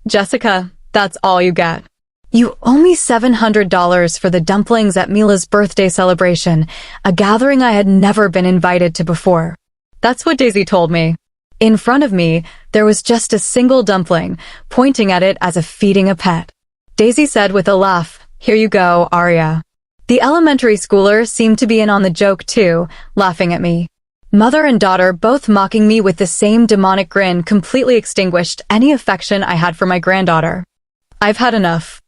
Jessica, that's all you get. You owe me $700 for the dumplings at Mila's birthday celebration, a gathering I had never been invited to before. That's what Daisy told me. In front of me, there was just a single dumpling, pointing at it as if feeding a pet. Daisy said with a laugh, "Here you go, Aria." The elementary schooler seemed to be in on the joke too, laughing at me. Mother and daughter both mocking me with the same demonic grin completely extinguished any affection I had for my granddaughter. "I've had enough.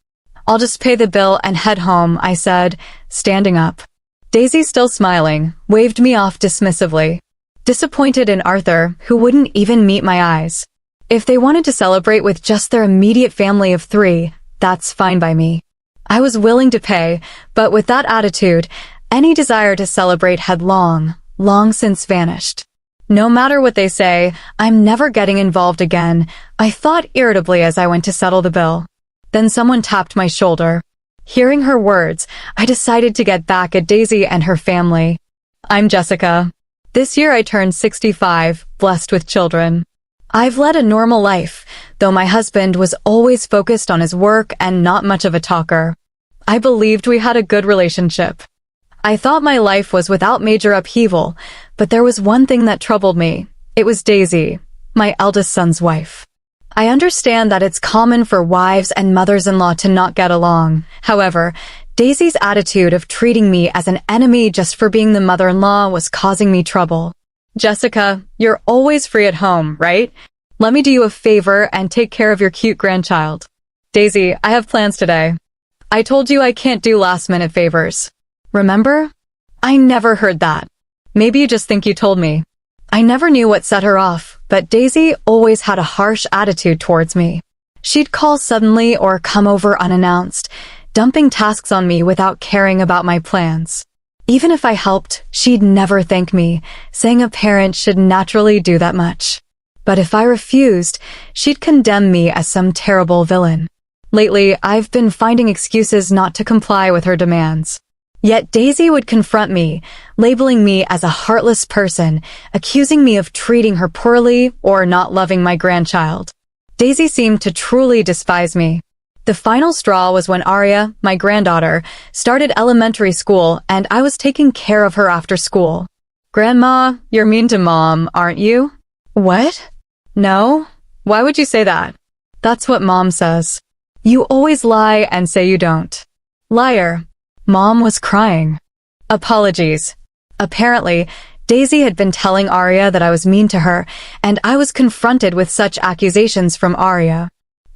I'll just pay the bill and head home," I said, standing up. Daisy, still smiling, waved me off dismissively. Disappointed in Arthur, who wouldn't even meet my eyes. If they wanted to celebrate with just their immediate family of 3, that's fine by me. I was willing to pay, but with that attitude, any desire to celebrate had long since vanished. "No matter what they say, I'm never getting involved again," I thought irritably as I went to settle the bill. Then someone tapped my shoulder. Hearing her words, I decided to get back at Daisy and her family. "I'm Jessica. This year I turned 65, blessed with children. I've led a normal life, though my husband was always focused on his work and not much of a talker. I believed we had a good relationship. I thought my life was without major upheaval, but there was one thing that troubled me. It was Daisy, my eldest son's wife. I understand that it's common for wives and mothers-in-law to not get along. However, Daisy's attitude of treating me as an enemy just for being the mother-in-law was causing me trouble. "Jessica, you're always free at home, right? Let me do you a favor and take care of your cute grandchild." "Daisy, I have plans today. I told you I can't do last-minute favors. Remember?" I never heard that. Maybe you just think you told me. I never knew what set her off, but Daisy always had a harsh attitude towards me. She'd call suddenly or come over unannounced, dumping tasks on me without caring about my plans. Even if I helped, she'd never thank me, saying a parent should naturally do that much. But if I refused, she'd condemn me as some terrible villain. Lately, I've been finding excuses not to comply with her demands. Yet Daisy would confront me, labeling me as a heartless person, accusing me of treating her poorly or not loving my grandchild. Daisy seemed to truly despise me. The final straw was when Aria, my granddaughter, started elementary school and I was taking care of her after school. "Grandma, you're mean to Mom, aren't you?" "What? No? Why would you say that?" "That's what Mom says." "You always lie and say you don't." "Liar." Mom was crying. Apologies. Apparently, Daisy had been telling Aria that I was mean to her, and I was confronted with such accusations from Aria.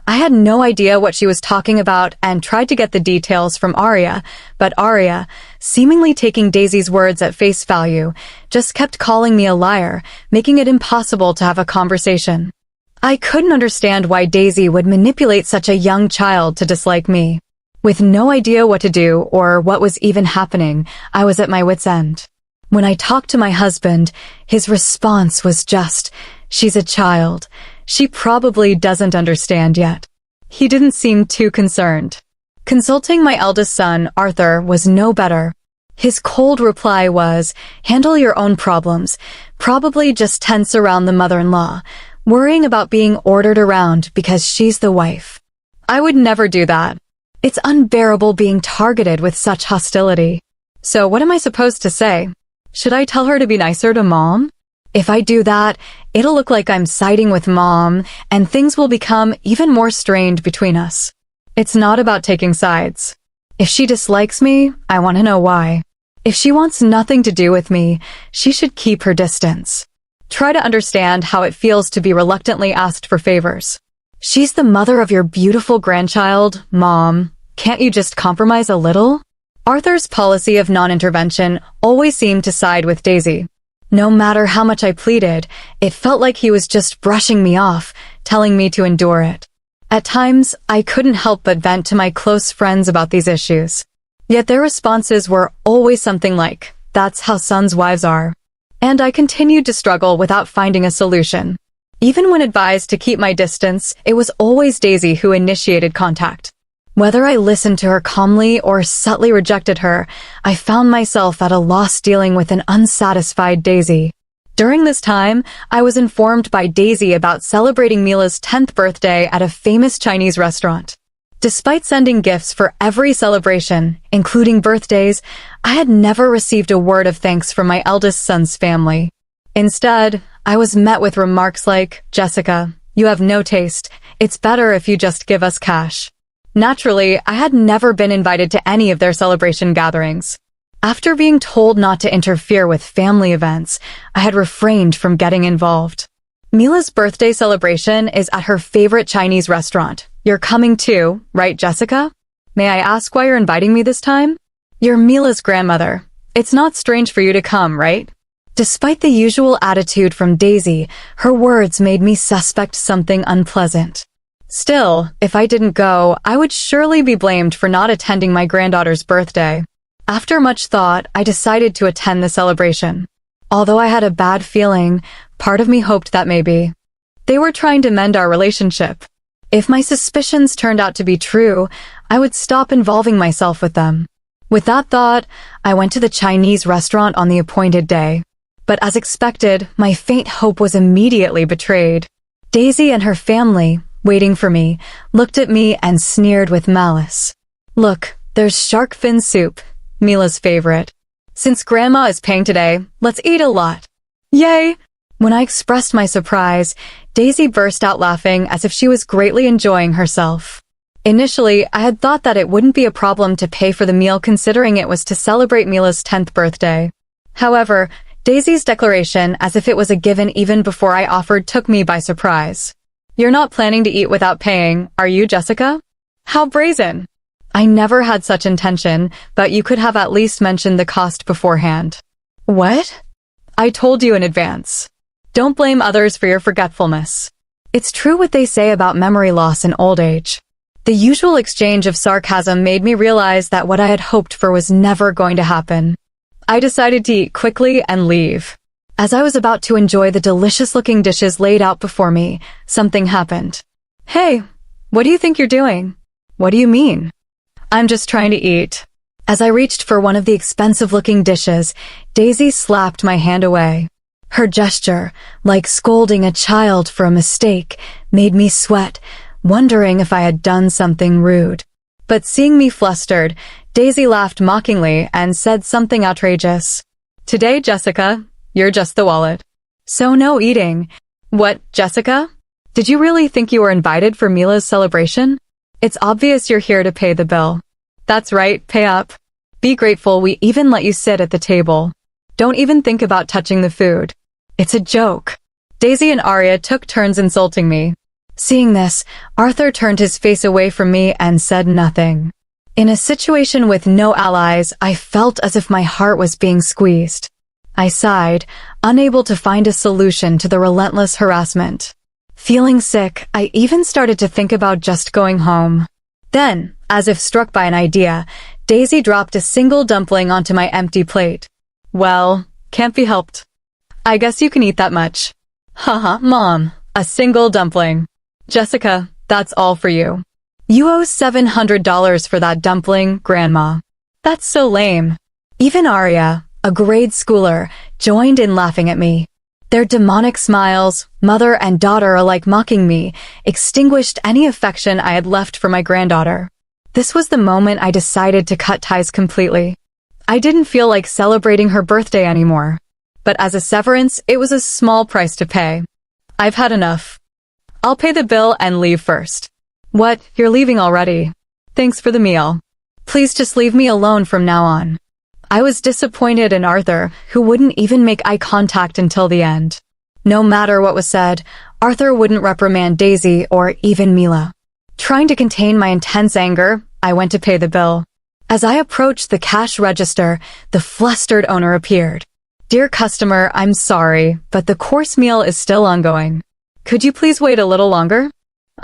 I had no idea what she was talking about and tried to get the details from Aria, but Aria, seemingly taking Daisy's words at face value, just kept calling me a liar, making it impossible to have a conversation. I couldn't understand why Daisy would manipulate such a young child to dislike me. With no idea what to do or what was even happening, I was at my wit's end. When I talked to my husband, his response was just, "She's a child. She probably doesn't understand yet." He didn't seem too concerned. Consulting my eldest son, Arthur, was no better. His cold reply was, "Handle your own problems, probably just tense around the mother-in-law, worrying about being ordered around because she's the wife." I would never do that. It's unbearable being targeted with such hostility. So what am I supposed to say? Should I tell her to be nicer to Mom? If I do that, it'll look like I'm siding with Mom, and things will become even more strained between us. It's not about taking sides. If she dislikes me, I want to know why. If she wants nothing to do with me, she should keep her distance. Try to understand how it feels to be reluctantly asked for favors. She's the mother of your beautiful grandchild, Mom. Can't you just compromise a little? Arthur's policy of non-intervention always seemed to side with Daisy. No matter how much I pleaded, it felt like he was just brushing me off, telling me to endure it. At times, I couldn't help but vent to my close friends about these issues. Yet their responses were always something like, "That's how sons' wives are." And I continued to struggle without finding a solution. Even when advised to keep my distance, it was always Daisy who initiated contact. Whether I listened to her calmly or subtly rejected her, I found myself at a loss dealing with an unsatisfied Daisy. During this time, I was informed by Daisy about celebrating Mila's 10th birthday at a famous Chinese restaurant. Despite sending gifts for every celebration, including birthdays, I had never received a word of thanks from my eldest son's family. Instead, I was met with remarks like, "Jessica, you have no taste. It's better if you just give us cash." Naturally, I had never been invited to any of their celebration gatherings. After being told not to interfere with family events, I had refrained from getting involved. Mila's birthday celebration is at her favorite Chinese restaurant. You're coming too, right, Jessica? May I ask why you're inviting me this time? You're Mila's grandmother. It's not strange for you to come, right? Despite the usual attitude from Daisy, her words made me suspect something unpleasant. Still, if I didn't go, I would surely be blamed for not attending my granddaughter's birthday. After much thought, I decided to attend the celebration. Although I had a bad feeling, part of me hoped that maybe they were trying to mend our relationship. If my suspicions turned out to be true, I would stop involving myself with them. With that thought, I went to the Chinese restaurant on the appointed day. But as expected, my faint hope was immediately betrayed. Daisy and her family, waiting for me, looked at me and sneered with malice. "Look, there's shark fin soup, Mila's favorite. Since Grandma is paying today, let's eat a lot." Yay! When I expressed my surprise, Daisy burst out laughing as if she was greatly enjoying herself. Initially, I had thought that it wouldn't be a problem to pay for the meal considering it was to celebrate Mila's 10th birthday. However, Daisy's declaration, as if it was a given even before I offered, took me by surprise. "You're not planning to eat without paying, are you, Jessica? How brazen!" I never had such intention, but you could have at least mentioned the cost beforehand. What? I told you in advance. Don't blame others for your forgetfulness. It's true what they say about memory loss in old age. The usual exchange of sarcasm made me realize that what I had hoped for was never going to happen. I decided to eat quickly and leave. As I was about to enjoy the delicious-looking dishes laid out before me, something happened. "Hey, what do you think you're doing?" "What do you mean?" "I'm just trying to eat." As I reached for one of the expensive-looking dishes, Daisy slapped my hand away. Her gesture, like scolding a child for a mistake, made me sweat, wondering if I had done something rude. But seeing me flustered, Daisy laughed mockingly and said something outrageous. "Today, Jessica, you're just the wallet. So no eating." "What, Jessica? Did you really think you were invited for Mila's celebration? It's obvious you're here to pay the bill." "That's right, pay up. Be grateful we even let you sit at the table. Don't even think about touching the food. It's a joke." Daisy and Aria took turns insulting me. Seeing this, Arthur turned his face away from me and said nothing. In a situation with no allies, I felt as if my heart was being squeezed. I sighed, unable to find a solution to the relentless harassment. Feeling sick, I even started to think about just going home. Then, as if struck by an idea, Daisy dropped a single dumpling onto my empty plate. "Well, can't be helped. I guess you can eat that much." "Haha, Mom, a single dumpling. Jessica, that's all for you." "You owe $700 for that dumpling, Grandma." "That's so lame." Even Aria, a grade schooler, joined in laughing at me. Their demonic smiles, mother and daughter alike mocking me, extinguished any affection I had left for my granddaughter. This was the moment I decided to cut ties completely. I didn't feel like celebrating her birthday anymore. But as a severance, it was a small price to pay. I've had enough. I'll pay the bill and leave first. "What, you're leaving already? Thanks for the meal. Please just leave me alone from now on." I was disappointed in Arthur, who wouldn't even make eye contact until the end. No matter what was said, Arthur wouldn't reprimand Daisy or even Mila. Trying to contain my intense anger, I went to pay the bill. As I approached the cash register, the flustered owner appeared. "Dear customer, I'm sorry, but the course meal is still ongoing. Could you please wait a little longer?"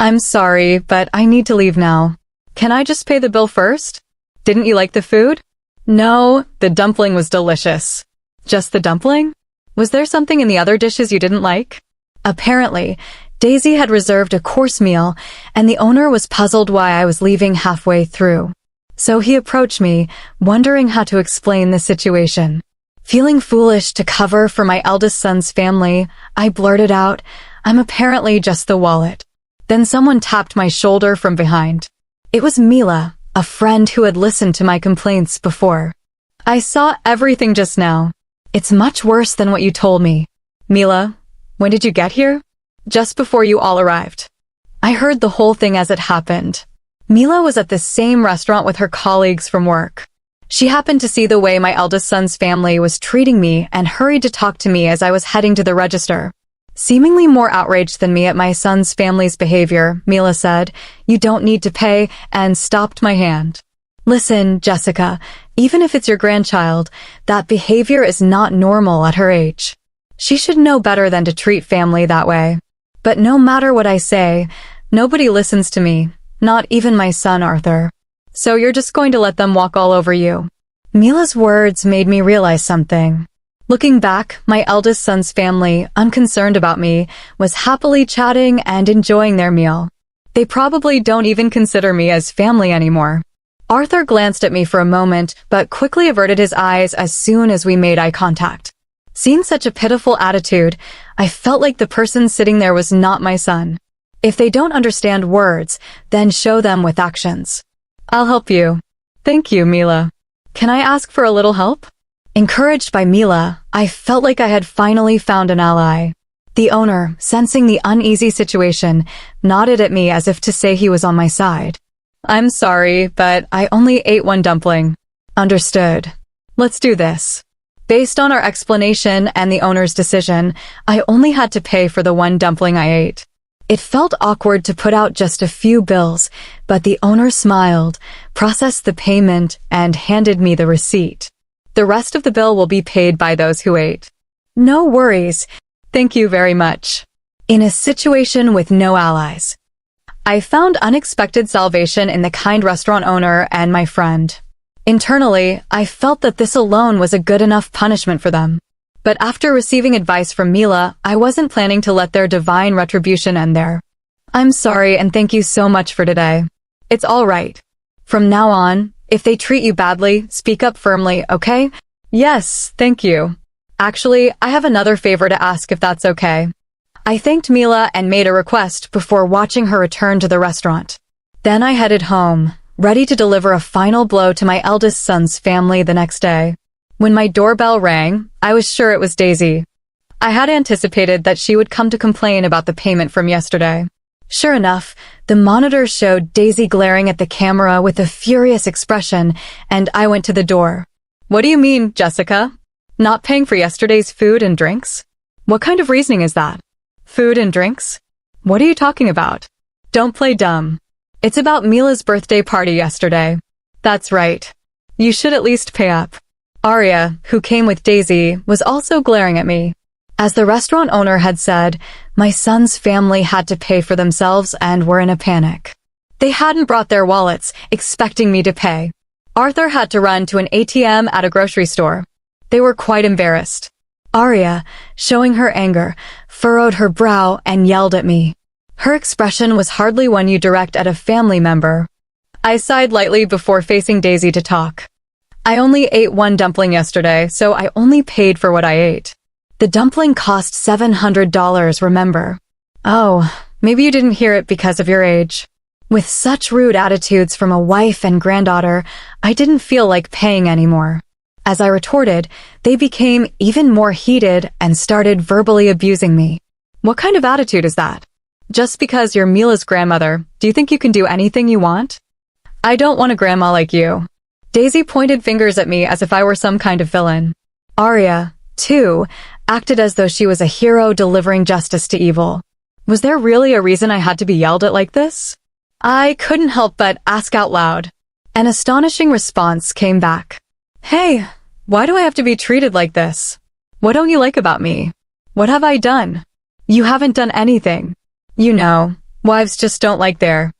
"I'm sorry, but I need to leave now. Can I just pay the bill first?" "Didn't you like the food?" "No, the dumpling was delicious." "Just the dumpling? Was there something in the other dishes you didn't like?" Apparently, Daisy had reserved a course meal, and the owner was puzzled why I was leaving halfway through. So he approached me, wondering how to explain the situation. Feeling foolish to cover for my eldest son's family, I blurted out, "I'm apparently just the wallet." Then someone tapped my shoulder from behind. It was Mila, a friend who had listened to my complaints before. "I saw everything just now. It's much worse than what you told me." "Mila, when did you get here?" "Just before you all arrived." I heard the whole thing as it happened. Mila was at the same restaurant with her colleagues from work. She happened to see the way my eldest son's family was treating me and hurried to talk to me as I was heading to the register. Seemingly more outraged than me at my son's family's behavior, Mila said, "You don't need to pay," and stopped my hand. "Listen, Jessica, even if it's your grandchild, that behavior is not normal at her age. She should know better than to treat family that way. But no matter what I say, nobody listens to me, not even my son Arthur. So you're just going to let them walk all over you." Mila's words made me realize something. Looking back, my eldest son's family, unconcerned about me, was happily chatting and enjoying their meal. They probably don't even consider me as family anymore. Arthur glanced at me for a moment, but quickly averted his eyes as soon as we made eye contact. Seeing such a pitiful attitude, I felt like the person sitting there was not my son. If they don't understand words, then show them with actions. "I'll help you." "Thank you, Mila. Can I ask for a little help?" Encouraged by Mila, I felt like I had finally found an ally. The owner, sensing the uneasy situation, nodded at me as if to say he was on my side. "I'm sorry, but I only ate one dumpling." "Understood. Let's do this." Based on our explanation and the owner's decision, I only had to pay for the one dumpling I ate. It felt awkward to put out just a few bills, but the owner smiled, processed the payment, and handed me the receipt. "The rest of the bill will be paid by those who ate." "No worries. Thank you very much." In a situation with no allies, I found unexpected salvation in the kind restaurant owner and my friend. Internally, I felt that this alone was a good enough punishment for them. But after receiving advice from Mila, I wasn't planning to let their divine retribution end there. "I'm sorry and thank you so much for today. It's all right. From now on, if they treat you badly, speak up firmly, okay?" "Yes, thank you. Actually, I have another favor to ask if that's okay." I thanked Mila and made a request before watching her return to the restaurant. Then I headed home, ready to deliver a final blow to my eldest son's family the next day. When my doorbell rang, I was sure it was Daisy. I had anticipated that she would come to complain about the payment from yesterday. Sure enough, the monitor showed Daisy glaring at the camera with a furious expression, and I went to the door. "What do you mean, Jessica? Not paying for yesterday's food and drinks? What kind of reasoning is that?" "Food and drinks? What are you talking about? Don't play dumb. It's about Mila's birthday party yesterday." "That's right. You should at least pay up." Aria, who came with Daisy, was also glaring at me. As the restaurant owner had said, my son's family had to pay for themselves and were in a panic. They hadn't brought their wallets, expecting me to pay. Arthur had to run to an ATM at a grocery store. They were quite embarrassed. Aria, showing her anger, furrowed her brow and yelled at me. Her expression was hardly one you direct at a family member. I sighed lightly before facing Daisy to talk. "I only ate one dumpling yesterday, so I only paid for what I ate. The dumpling cost $700, remember?" "Oh, maybe you didn't hear it because of your age." With such rude attitudes from a wife and granddaughter, I didn't feel like paying anymore. As I retorted, they became even more heated and started verbally abusing me. "What kind of attitude is that? Just because you're Mila's grandmother, do you think you can do anything you want? I don't want a grandma like you." Daisy pointed fingers at me as if I were some kind of villain. Aria, too, acted as though she was a hero delivering justice to evil. Was there really a reason I had to be yelled at like this? I couldn't help but ask out loud. An astonishing response came back. "Hey, why do I have to be treated like this? What don't you like about me? What have I done?" "You haven't done anything. You know, wives just don't like their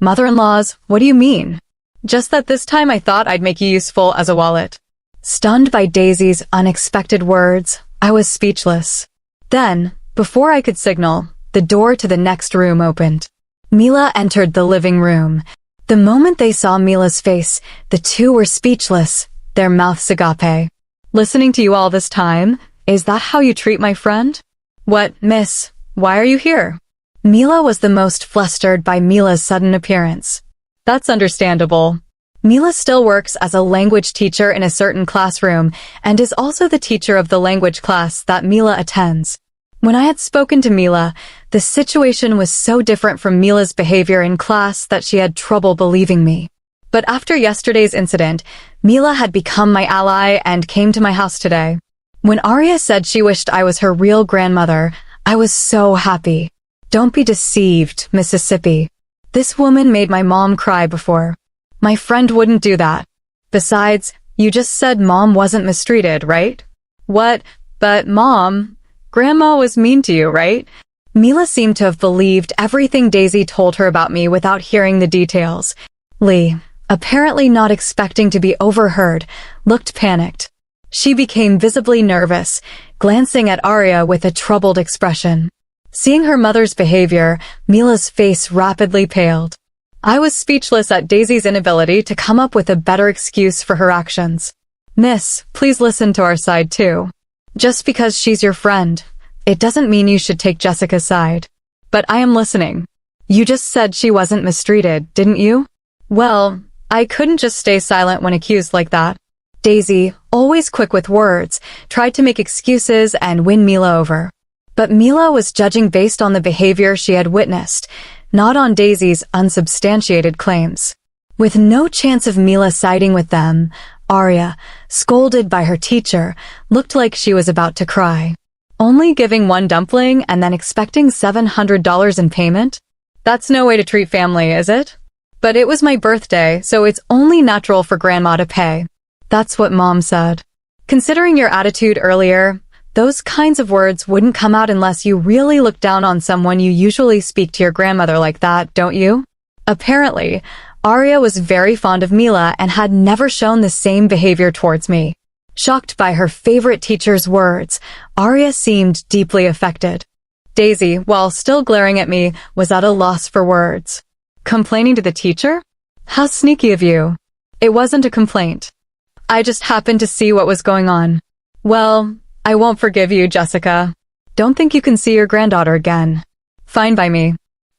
mother-in-laws. What do you mean? Just that this time I thought I'd make you useful as a wallet." Stunned by Daisy's unexpected words, I was speechless. Then, before I could signal, the door to the next room opened. Mila entered the living room. The moment they saw Mila's face, the two were speechless, their mouths agape. Listening to you all this time, is that how you treat my friend? What, miss, why are you here? Mila was the most flustered by Mila's sudden appearance. That's understandable. Mila still works as a language teacher in a certain classroom and is also the teacher of the language class that Mila attends. When I had spoken to Mila, the situation was so different from Mila's behavior in class that she had trouble believing me. But after yesterday's incident, Mila had become my ally and came to my house today. When Aria said she wished I was her real grandmother, I was so happy. Don't be deceived, Mississippi. This woman made my mom cry before. My friend wouldn't do that. Besides, you just said Mom wasn't mistreated, right? What? But Mom, Grandma was mean to you, right? Mila seemed to have believed everything Daisy told her about me without hearing the details. Lee, apparently not expecting to be overheard, looked panicked. She became visibly nervous, glancing at Aria with a troubled expression. Seeing her mother's behavior, Mila's face rapidly paled. I was speechless at Daisy's inability to come up with a better excuse for her actions. Miss, please listen to our side too. Just because she's your friend, it doesn't mean you should take Jessica's side. But I am listening. You just said she wasn't mistreated, didn't you? Well, I couldn't just stay silent when accused like that. Daisy, always quick with words, tried to make excuses and win Mila over. But Mila was judging based on the behavior she had witnessed, not on Daisy's unsubstantiated claims. With no chance of Mila siding with them, Aria, scolded by her teacher, looked like she was about to cry. Only giving one dumpling and then expecting $700 in payment? That's no way to treat family, is it? But it was my birthday, so it's only natural for Grandma to pay. That's what Mom said. Considering your attitude earlier, those kinds of words wouldn't come out unless you really look down on someone you usually speak to your grandmother like that, don't you? Apparently, Aria was very fond of Mila and had never shown the same behavior towards me. Shocked by her favorite teacher's words, Aria seemed deeply affected. Daisy, while still glaring at me, was at a loss for words. Complaining to the teacher? How sneaky of you. It wasn't a complaint. I just happened to see what was going on. Well, I won't forgive you, Jessica. Don't think you can see your granddaughter again. Fine by me.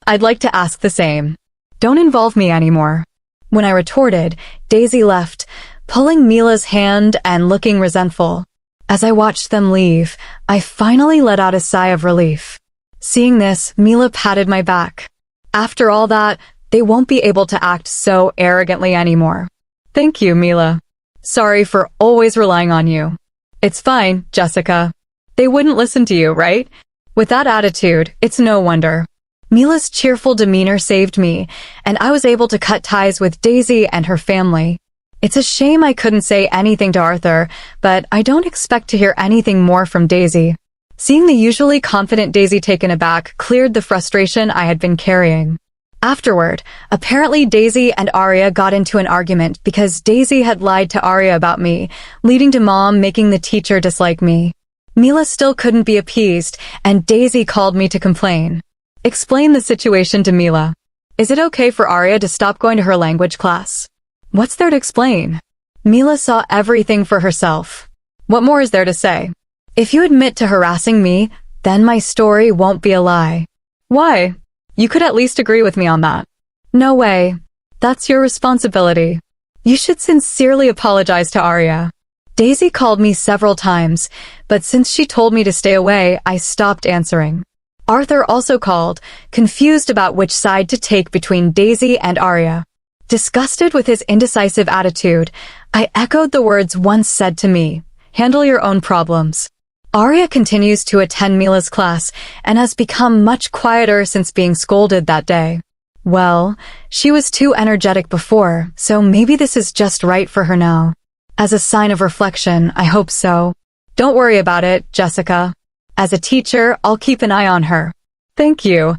I'd like to ask the same. Don't involve me anymore. When I retorted, Daisy left, pulling Mila's hand and looking resentful. As I watched them leave, I finally let out a sigh of relief. Seeing this, Mila patted my back. After all that, they won't be able to act so arrogantly anymore. Thank you, Mila. Sorry for always relying on you. It's fine, Jessica. They wouldn't listen to you, right? With that attitude, it's no wonder. Mila's cheerful demeanor saved me, and I was able to cut ties with Daisy and her family. It's a shame I couldn't say anything to Arthur, but I don't expect to hear anything more from Daisy. Seeing the usually confident Daisy taken aback cleared the frustration I had been carrying. Afterward, apparently Daisy and Aria got into an argument because Daisy had lied to Aria about me, leading to Mom making the teacher dislike me. Mila still couldn't be appeased, and Daisy called me to complain. Explain the situation to Mila. Is it okay for Aria to stop going to her language class? What's there to explain? Mila saw everything for herself. What more is there to say? If you admit to harassing me, then my story won't be a lie. Why? You could at least agree with me on that. No way. That's your responsibility. You should sincerely apologize to Aria. Daisy called me several times, but since she told me to stay away, I stopped answering. Arthur also called, confused about which side to take between Daisy and Aria. Disgusted with his indecisive attitude, I echoed the words once said to me, handle your own problems. Aria continues to attend Mila's class and has become much quieter since being scolded that day. Well, she was too energetic before, so maybe this is just right for her now. As a sign of reflection, I hope so. Don't worry about it, Jessica. As a teacher, I'll keep an eye on her. Thank you.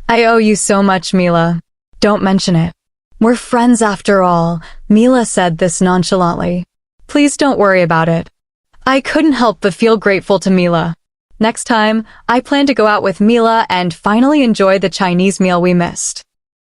I owe you so much, Mila. Don't mention it. We're friends after all, Mila said this nonchalantly. Please don't worry about it. I couldn't help but feel grateful to Mila. Next time, I plan to go out with Mila and finally enjoy the Chinese meal we missed.